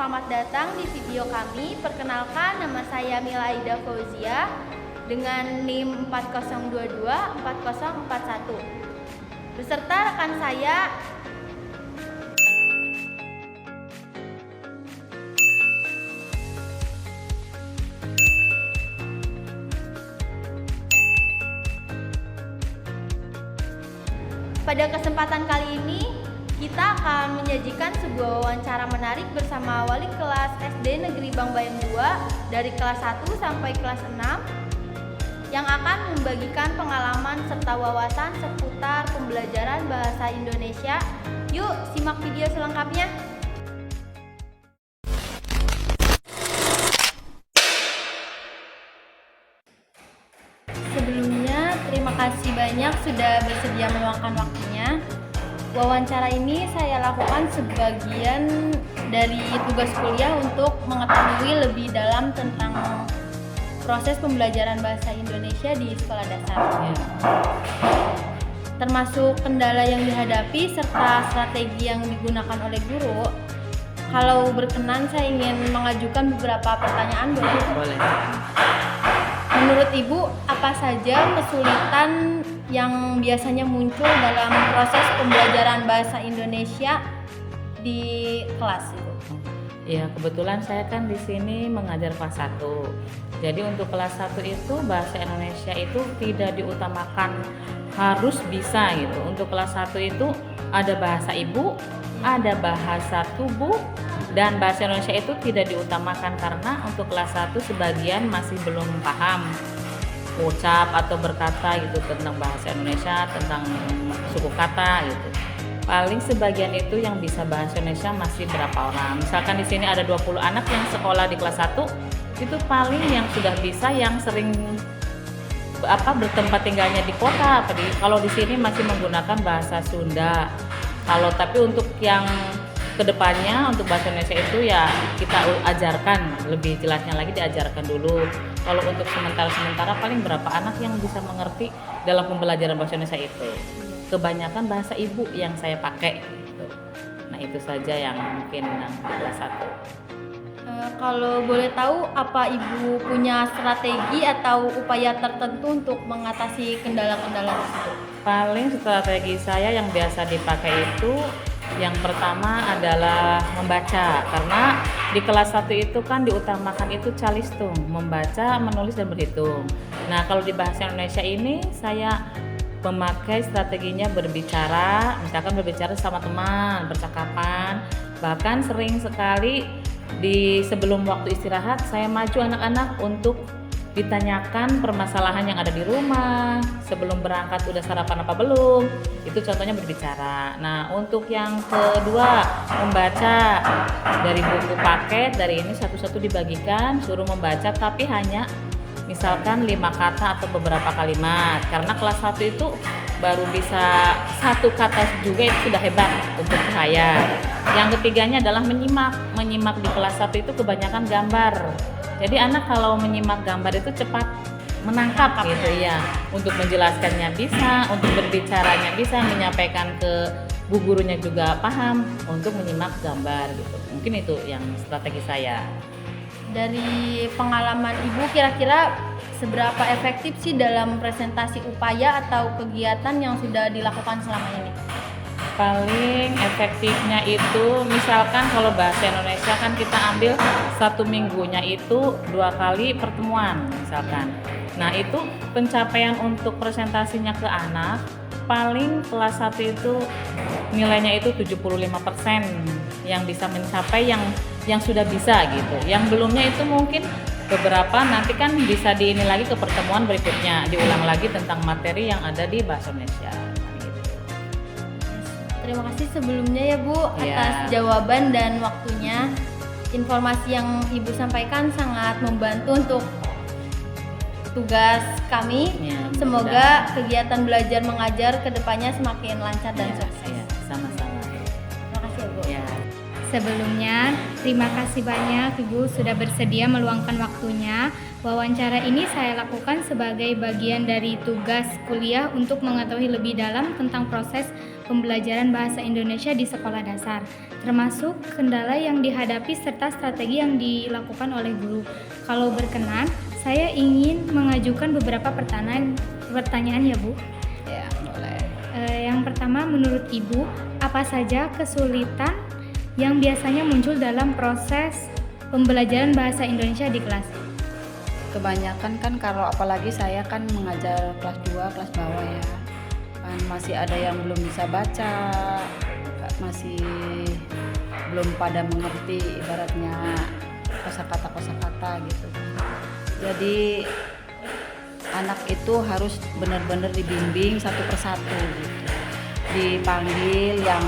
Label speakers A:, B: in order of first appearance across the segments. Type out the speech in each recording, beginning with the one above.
A: selamat datang di video kami. Perkenalkan, nama saya Mila Aida Fauzia dengan NIM 40224041 beserta rekan saya Pada kesempatan kali ini, kita akan menyajikan sebuah wawancara menarik bersama wali kelas SD Negeri Bangbayang 2 dari kelas 1 sampai kelas 6 yang akan membagikan pengalaman serta wawasan seputar pembelajaran bahasa Indonesia. Yuk, simak video selengkapnya. Sebelumnya, terima kasih banyak sudah bersedia meluangkan waktunya. Wawancara ini saya lakukan sebagian dari tugas kuliah untuk mengetahui lebih dalam tentang proses pembelajaran bahasa Indonesia di sekolah dasar. Termasuk kendala yang dihadapi serta strategi yang digunakan oleh guru. Kalau berkenan, saya ingin mengajukan beberapa pertanyaan, boleh? Menurut Ibu, apa saja kesulitan yang biasanya muncul dalam proses pembelajaran bahasa Indonesia di kelas itu?
B: Ya, kebetulan saya kan di sini mengajar kelas 1. Jadi untuk kelas 1 itu bahasa Indonesia itu tidak diutamakan harus bisa gitu. Untuk kelas 1 itu ada bahasa ibu, ada bahasa tubuh, dan bahasa Indonesia itu tidak diutamakan karena untuk kelas 1 sebagian masih belum paham ucap atau berkata gitu tentang bahasa Indonesia, tentang suku kata gitu. Paling sebagian itu yang bisa bahasa Indonesia masih berapa orang. Misalkan di sini ada 20 anak yang sekolah di kelas 1, itu paling yang sudah bisa yang sering bertempat tinggalnya di kota. Kalau di sini masih menggunakan bahasa Sunda. Tapi untuk yang kedepannya untuk bahasa Indonesia itu ya kita ajarkan, lebih jelasnya lagi diajarkan dulu. Kalau untuk sementara paling berapa anak yang bisa mengerti dalam pembelajaran bahasa Indonesia itu. Kebanyakan bahasa ibu yang saya pakai gitu. Nah, itu saja yang mungkin yang kelas 1.
A: Kalau boleh tahu, apa Ibu punya strategi atau upaya tertentu untuk mengatasi kendala-kendala tersebut?
B: Paling strategi saya yang biasa dipakai itu yang pertama adalah membaca, karena di kelas 1 itu kan diutamakan itu calistung, membaca, menulis, dan berhitung. Nah, kalau di bahasa Indonesia ini saya memakai strateginya berbicara, misalkan berbicara sama teman, percakapan. Bahkan sering sekali di sebelum waktu istirahat saya maju anak-anak untuk ditanyakan permasalahan yang ada di rumah, sebelum berangkat udah sarapan apa belum, itu contohnya berbicara. Nah, untuk yang kedua membaca, dari buku paket, dari ini satu-satu dibagikan, suruh membaca tapi hanya misalkan 5 kata atau beberapa kalimat, karena kelas 1 itu baru bisa 1 kata juga itu sudah hebat untuk saya. Yang ketiganya adalah menyimak di kelas 1 itu kebanyakan gambar. Jadi anak kalau menyimak gambar itu cepat menangkap gitu ya. Untuk menjelaskannya bisa, untuk berbicaranya bisa, menyampaikan ke bu gurunya juga paham untuk menyimak gambar gitu. Mungkin itu yang strategi saya.
A: Dari pengalaman Ibu, kira-kira seberapa efektif sih dalam presentasi upaya atau kegiatan yang sudah dilakukan selama ini?
B: Paling efektifnya itu misalkan kalau bahasa Indonesia kan kita ambil 1 minggunya itu 2 kali pertemuan misalkan. Nah, itu pencapaian untuk presentasinya ke anak paling kelas 1 itu nilainya itu 75% yang bisa mencapai yang sudah bisa gitu. Yang belumnya itu mungkin beberapa nanti kan bisa ini lagi ke pertemuan berikutnya, diulang lagi tentang materi yang ada di bahasa Indonesia.
A: Terima kasih sebelumnya ya Bu atas jawaban dan waktunya. Informasi yang Ibu sampaikan sangat membantu untuk tugas kami. Semoga kegiatan belajar mengajar kedepannya semakin lancar dan sukses.
B: Sama-sama.
A: Terima kasih ya Bu.
C: Sebelumnya, terima kasih banyak Ibu sudah bersedia meluangkan waktunya. Wawancara ini saya lakukan sebagai bagian dari tugas kuliah untuk mengetahui lebih dalam tentang proses pembelajaran bahasa Indonesia di sekolah dasar, termasuk kendala yang dihadapi serta strategi yang dilakukan oleh guru. Kalau berkenan, saya ingin mengajukan beberapa pertanyaan ya Bu.
B: Ya, boleh.
C: Yang pertama, menurut Ibu, apa saja kesulitan yang biasanya muncul dalam proses pembelajaran bahasa Indonesia di kelas?
D: Kebanyakan kan kalau apalagi saya kan mengajar kelas 2, kelas bawah ya. Kan masih ada yang belum bisa baca, masih belum pada mengerti ibaratnya kosakata gitu. Jadi anak itu harus benar-benar dibimbing satu persatu gitu. Dipanggil yang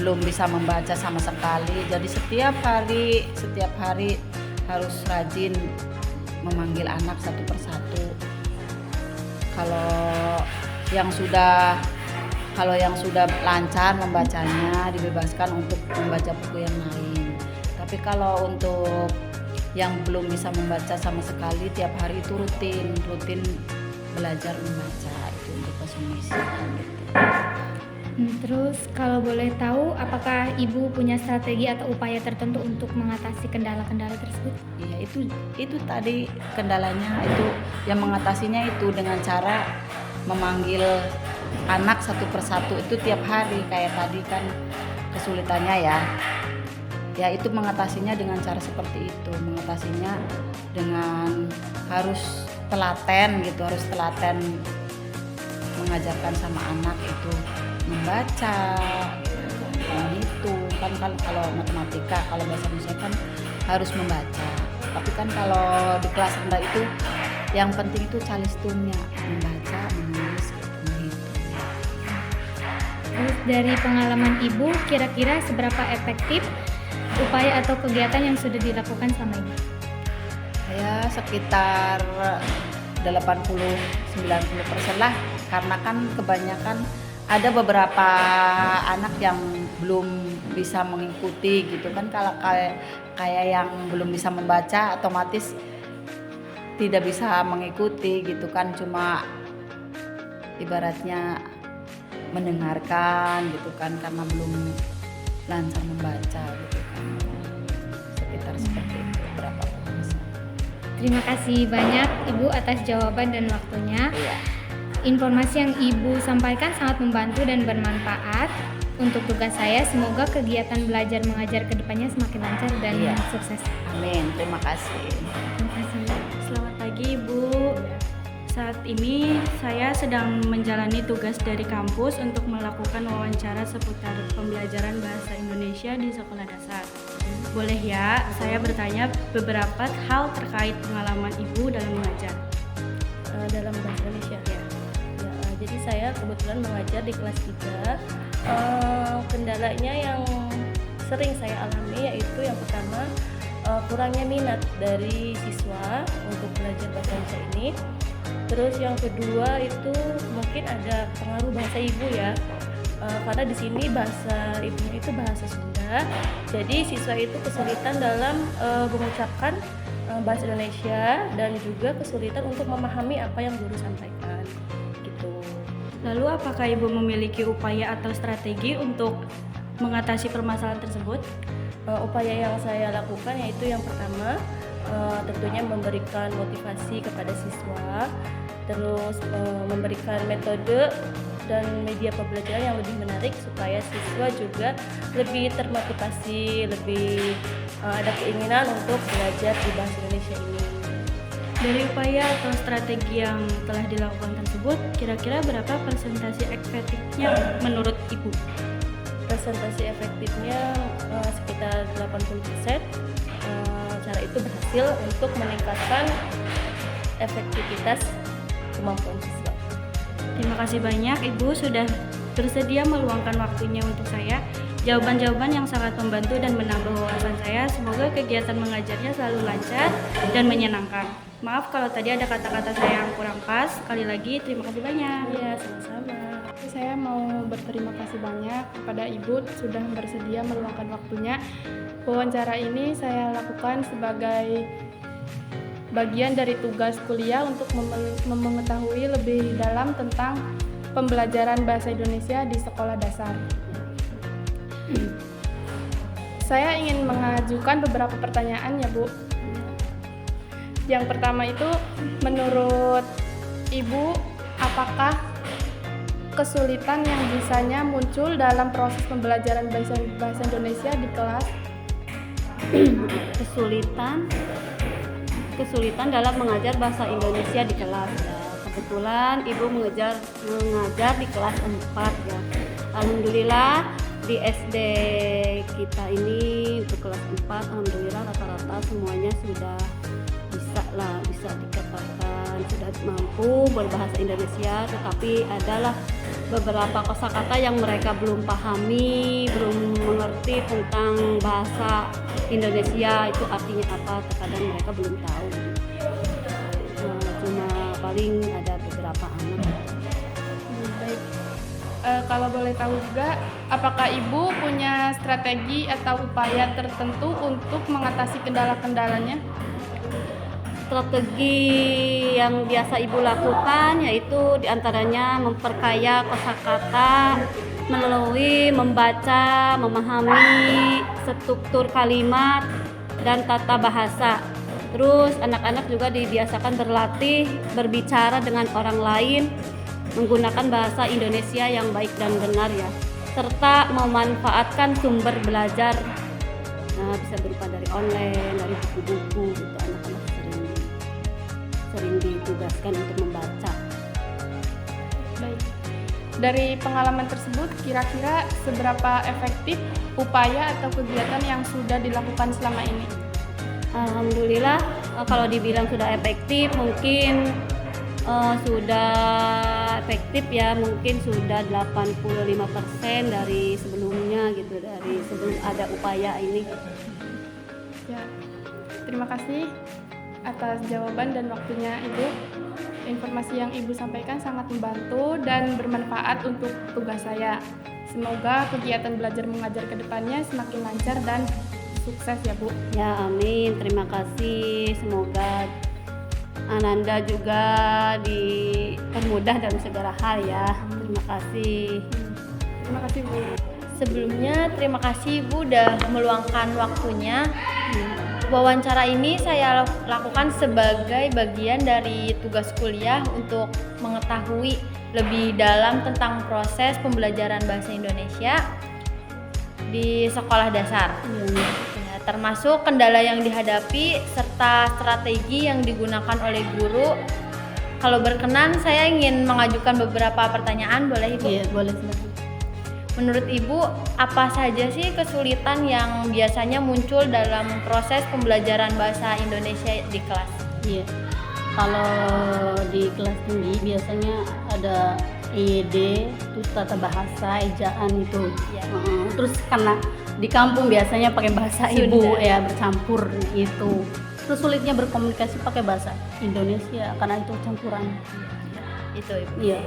D: belum bisa membaca sama sekali. Jadi setiap hari harus rajin memanggil anak satu persatu. Kalau yang sudah lancar membacanya dibebaskan untuk membaca buku yang lain. Tapi kalau untuk yang belum bisa membaca sama sekali tiap hari itu rutin belajar membaca itu untuk bahasa Indonesia gitu.
C: Terus kalau boleh tahu, apakah Ibu punya strategi atau upaya tertentu untuk mengatasi kendala-kendala tersebut?
D: Iya, itu tadi kendalanya itu yang mengatasinya itu dengan cara memanggil anak satu persatu itu tiap hari kayak tadi kan kesulitannya ya. Ya itu mengatasinya dengan cara seperti itu, mengatasinya dengan harus telaten mengajarkan sama anak itu membaca, menghitung kan kalau matematika, kalau bahasa Indonesia kan harus membaca. Tapi kan kalau di kelas rendah itu yang penting itu calistunnya membaca, menulis, menghitung.
C: Terus dari pengalaman Ibu, kira-kira seberapa efektif upaya atau kegiatan yang sudah dilakukan selama ini?
D: Ya sekitar 80-90% lah, karena kan kebanyakan ada beberapa anak yang belum bisa mengikuti gitu kan. Kalau kayak yang belum bisa membaca otomatis tidak bisa mengikuti gitu kan, cuma ibaratnya mendengarkan gitu kan karena belum lancar membaca gitu kan. Sekitar seperti itu berapa persen.
C: Terima kasih banyak Ibu atas jawaban dan waktunya.
D: Iya.
C: Informasi yang Ibu sampaikan sangat membantu dan bermanfaat untuk tugas saya. Semoga kegiatan belajar mengajar kedepannya semakin lancar dan
D: Iya.
C: sukses.
D: Amin, terima kasih.
C: Terima kasih.
E: Selamat pagi Ibu. Saat ini saya sedang menjalani tugas dari kampus untuk melakukan wawancara seputar pembelajaran bahasa Indonesia di sekolah dasar. Boleh ya, saya bertanya beberapa hal terkait pengalaman Ibu dalam mengajar.
A: Dalam bahasa Indonesia ya. Jadi saya kebetulan mengajar di kelas 3. Kendalanya yang sering saya alami yaitu yang pertama kurangnya minat dari siswa untuk belajar bahasa Indonesia ini. Terus yang kedua itu mungkin ada pengaruh bahasa ibu ya, karena di sini bahasa ibunya itu bahasa Sunda. Jadi siswa itu kesulitan dalam mengucapkan bahasa Indonesia dan juga kesulitan untuk memahami apa yang guru sampaikan gitu.
E: Lalu apakah Ibu memiliki upaya atau strategi untuk mengatasi permasalahan tersebut?
A: Upaya yang saya lakukan yaitu yang pertama tentunya memberikan motivasi kepada siswa, terus memberikan metode dan media pembelajaran yang lebih menarik supaya siswa juga lebih termotivasi, lebih ada keinginan untuk belajar di bahasa Indonesia ini.
E: Dari upaya atau strategi yang telah dilakukan tersebut, kira-kira berapa persentase efektifnya menurut Ibu?
A: Presentasi efektifnya sekitar 80%. Cara itu berhasil untuk meningkatkan efektivitas kemampuan siswa.
E: Terima kasih banyak Ibu sudah bersedia meluangkan waktunya untuk saya. jawaban-jawaban yang sangat membantu dan menambah wawasan saya. Semoga kegiatan mengajarnya selalu lancar dan menyenangkan. Maaf kalau tadi ada kata-kata saya yang kurang pas. Sekali lagi terima kasih banyak.
A: Iya, sama-sama.
F: Saya mau berterima kasih banyak kepada Ibu sudah bersedia meluangkan waktunya. Wawancara ini saya lakukan sebagai bagian dari tugas kuliah untuk mengetahui lebih dalam tentang pembelajaran bahasa Indonesia di sekolah dasar. Saya ingin mengajukan beberapa pertanyaan ya Bu. Yang pertama itu, menurut Ibu, apakah kesulitan yang biasanya muncul dalam proses pembelajaran bahasa Indonesia di kelas?
G: Kesulitan dalam mengajar bahasa Indonesia di kelas ya. Kebetulan Ibu mengajar di kelas 4 ya. Alhamdulillah di SD kita ini untuk kelas 4 alhamdulillah rata-rata semuanya sudah bisa dikatakan sudah mampu berbahasa Indonesia, tetapi adalah beberapa kosakata yang mereka belum pahami, belum mengerti tentang bahasa Indonesia itu artinya apa, terkadang mereka belum tahu. Cuma paling ada beberapa anak.
F: Baik. Kalau boleh tahu juga, apakah Ibu punya strategi atau upaya tertentu untuk mengatasi kendala-kendalanya?
G: Strategi yang biasa Ibu lakukan yaitu diantaranya memperkaya kosakata melalui membaca, memahami struktur kalimat dan tata bahasa. Terus anak-anak juga dibiasakan berlatih berbicara dengan orang lain menggunakan bahasa Indonesia yang baik dan benar ya, serta memanfaatkan sumber belajar. Nah, bisa berupa dari online, dari buku-buku gitu. Anak-anak sering ditugaskan untuk membaca.
F: Baik. Dari pengalaman tersebut, kira-kira seberapa efektif upaya atau kegiatan yang sudah dilakukan selama ini?
G: Alhamdulillah, kalau dibilang sudah efektif, mungkin sudah efektif ya, mungkin sudah 85% dari sebelumnya gitu, dari sebelum ada upaya ini.
F: Ya. Terima kasih atas jawaban dan waktunya Ibu. Informasi yang Ibu sampaikan sangat membantu dan bermanfaat untuk tugas saya. Semoga kegiatan belajar mengajar ke depannya semakin lancar dan sukses ya Bu.
G: Ya amin, terima kasih. Semoga Ananda juga dipermudah dalam segala hal ya. Terima kasih.
F: Terima kasih Bu.
A: Sebelumnya terima kasih Ibu udah meluangkan waktunya. Wawancara ini saya lakukan sebagai bagian dari tugas kuliah untuk mengetahui lebih dalam tentang proses pembelajaran bahasa Indonesia di sekolah dasar. Ya, termasuk kendala yang dihadapi serta strategi yang digunakan oleh guru. Kalau berkenan saya ingin mengajukan beberapa pertanyaan, boleh Ibu?
G: Iya, boleh silakan.
A: Menurut Ibu, apa saja sih kesulitan yang biasanya muncul dalam proses pembelajaran bahasa Indonesia di kelas?
H: Iya, kalau di kelas tinggi biasanya ada EYD, terus tata bahasa, ejaan itu.
A: Ya.
H: Terus karena di kampung biasanya pakai bahasa
A: Sunda.
H: ibu ya, bercampur itu. Terus sulitnya berkomunikasi pakai bahasa Indonesia karena itu campuran.
A: Itu Ibu.
H: Iya.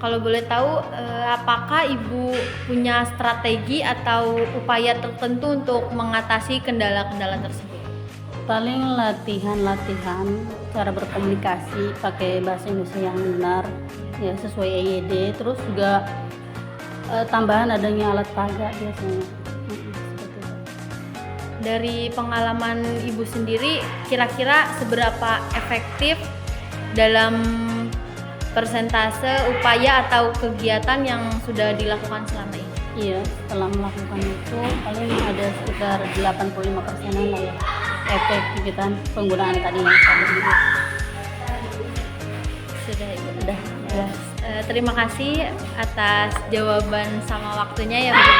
A: Kalau boleh tahu, apakah Ibu punya strategi atau upaya tertentu untuk mengatasi kendala-kendala tersebut?
H: Paling latihan cara berkomunikasi pakai bahasa Indonesia yang benar ya, sesuai EYD. Terus juga tambahan adanya alat peraga biasanya. Seperti itu.
A: Dari pengalaman Ibu sendiri, kira-kira seberapa efektif dalam persentase upaya atau kegiatan yang sudah dilakukan selama ini?
H: Iya, setelah melakukan itu paling ada sekitar 85%-an lah ya efektivitas penggunaan tadi yang tadi.
A: Sudah Ibu. Sudah. Terima kasih atas jawaban sama waktunya ya Bu.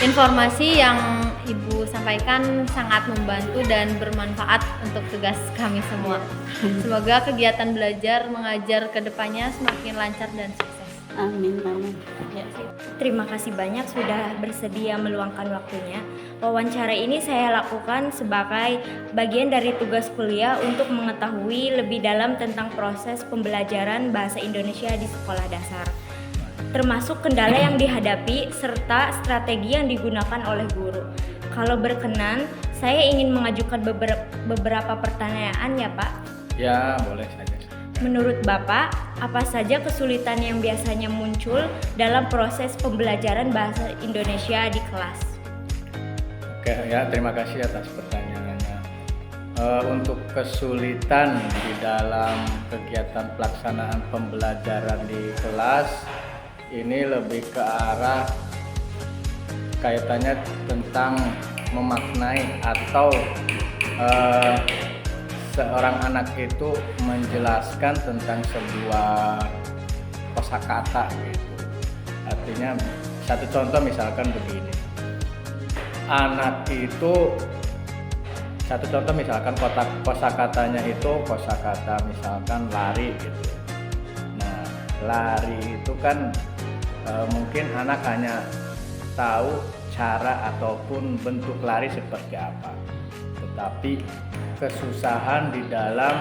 A: Informasi yang Ibu sampaikan sangat membantu dan bermanfaat untuk tugas kami semua. Semoga kegiatan belajar mengajar ke depannya semakin lancar dan sukses.
H: Amin, amin. Ya.
I: Terima kasih banyak sudah bersedia meluangkan waktunya. Wawancara ini saya lakukan sebagai bagian dari tugas kuliah untuk mengetahui lebih dalam tentang proses pembelajaran bahasa Indonesia di sekolah dasar, termasuk kendala yang dihadapi serta strategi yang digunakan oleh guru. Kalau berkenan, saya ingin mengajukan beberapa pertanyaan ya Pak.
J: Ya, boleh saja.
I: Menurut Bapak, apa saja kesulitan yang biasanya muncul dalam proses pembelajaran bahasa Indonesia di kelas?
J: Oke, ya, terima kasih atas pertanyaannya. Untuk kesulitan di dalam kegiatan pelaksanaan pembelajaran di kelas, ini lebih ke arah kaitannya tentang memaknai atau seorang anak itu menjelaskan tentang sebuah kosakata gitu. Artinya satu contoh misalkan begini. Anak itu satu contoh misalkan kosakatanya itu kosakata misalkan lari gitu. Nah, lari itu kan mungkin anak hanya tahu cara ataupun bentuk lari seperti apa. Tetapi kesusahan di dalam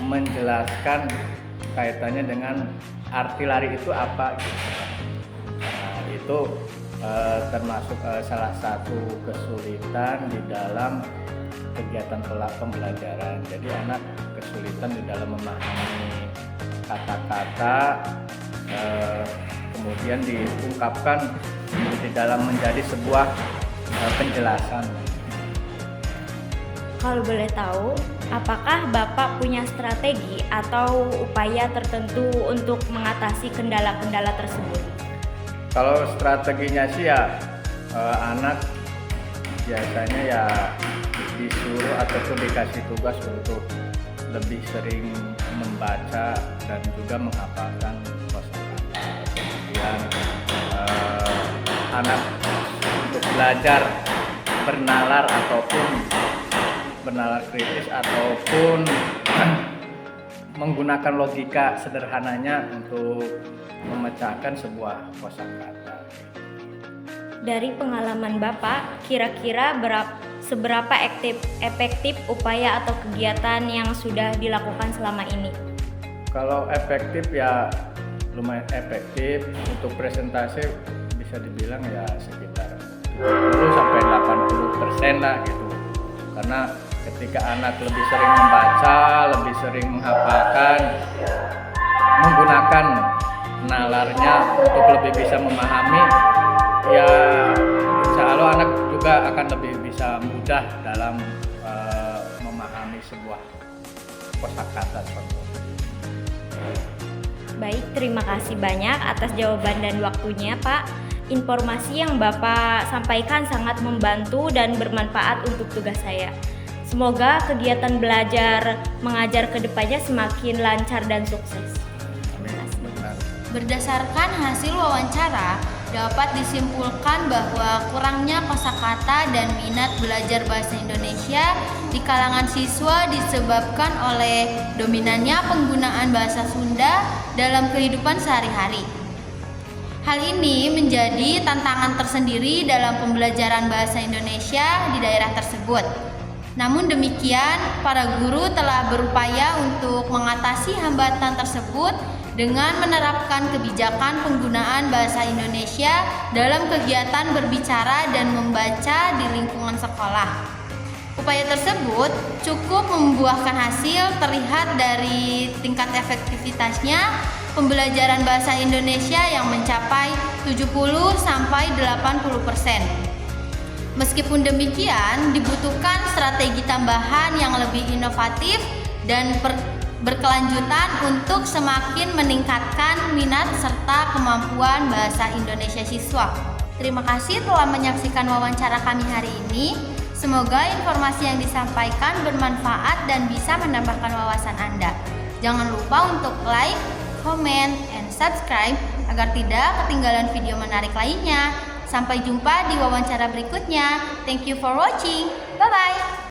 J: menjelaskan kaitannya dengan arti lari itu apa gitu. Nah, itu termasuk salah satu kesulitan di dalam kegiatan pembelajaran. Jadi anak kesulitan di dalam memahami kata-kata, kemudian diungkapkan di dalam menjadi sebuah penjelasan.
I: Kalau boleh tahu, apakah Bapak punya strategi atau upaya tertentu untuk mengatasi kendala-kendala tersebut?
J: Kalau strateginya sih ya anak biasanya ya disuruh ataupun dikasih tugas untuk lebih sering membaca dan juga menghafalkan kosakata. Kemudian anak untuk belajar bernalar ataupun bernalar kritis ataupun menggunakan logika sederhananya untuk memecahkan sebuah kosakata.
I: Dari pengalaman Bapak, kira-kira seberapa efektif upaya atau kegiatan yang sudah dilakukan selama ini?
J: Kalau efektif ya lumayan efektif. Untuk presentasi bisa dibilang ya sekitar 70-80% lah gitu. Karena ketika anak lebih sering membaca, lebih sering menghafalkan, menggunakan nalarnya untuk lebih bisa memahami, ya insya Allah anak juga akan lebih bisa mudah dalam memahami sebuah kosakata contoh.
I: Baik, terima kasih banyak atas jawaban dan waktunya Pak. Informasi yang Bapak sampaikan sangat membantu dan bermanfaat untuk tugas saya. Semoga kegiatan belajar mengajar ke depannya semakin lancar dan sukses.
A: Berdasarkan hasil wawancara, dapat disimpulkan bahwa kurangnya kosakata dan minat belajar bahasa Indonesia di kalangan siswa disebabkan oleh dominannya penggunaan bahasa Sunda dalam kehidupan sehari-hari. Hal ini menjadi tantangan tersendiri dalam pembelajaran bahasa Indonesia di daerah tersebut. Namun demikian, para guru telah berupaya untuk mengatasi hambatan tersebut dengan menerapkan kebijakan penggunaan bahasa Indonesia dalam kegiatan berbicara dan membaca di lingkungan sekolah. Upaya tersebut cukup membuahkan hasil terlihat dari tingkat efektivitasnya pembelajaran bahasa Indonesia yang mencapai 70-80%. Meskipun demikian, dibutuhkan strategi tambahan yang lebih inovatif dan berkelanjutan untuk semakin meningkatkan minat serta kemampuan bahasa Indonesia siswa. Terima kasih telah menyaksikan wawancara kami hari ini. Semoga informasi yang disampaikan bermanfaat dan bisa menambahkan wawasan Anda. Jangan lupa untuk like, comment, and subscribe agar tidak ketinggalan video menarik lainnya. Sampai jumpa di wawancara berikutnya. Thank you for watching. Bye-bye.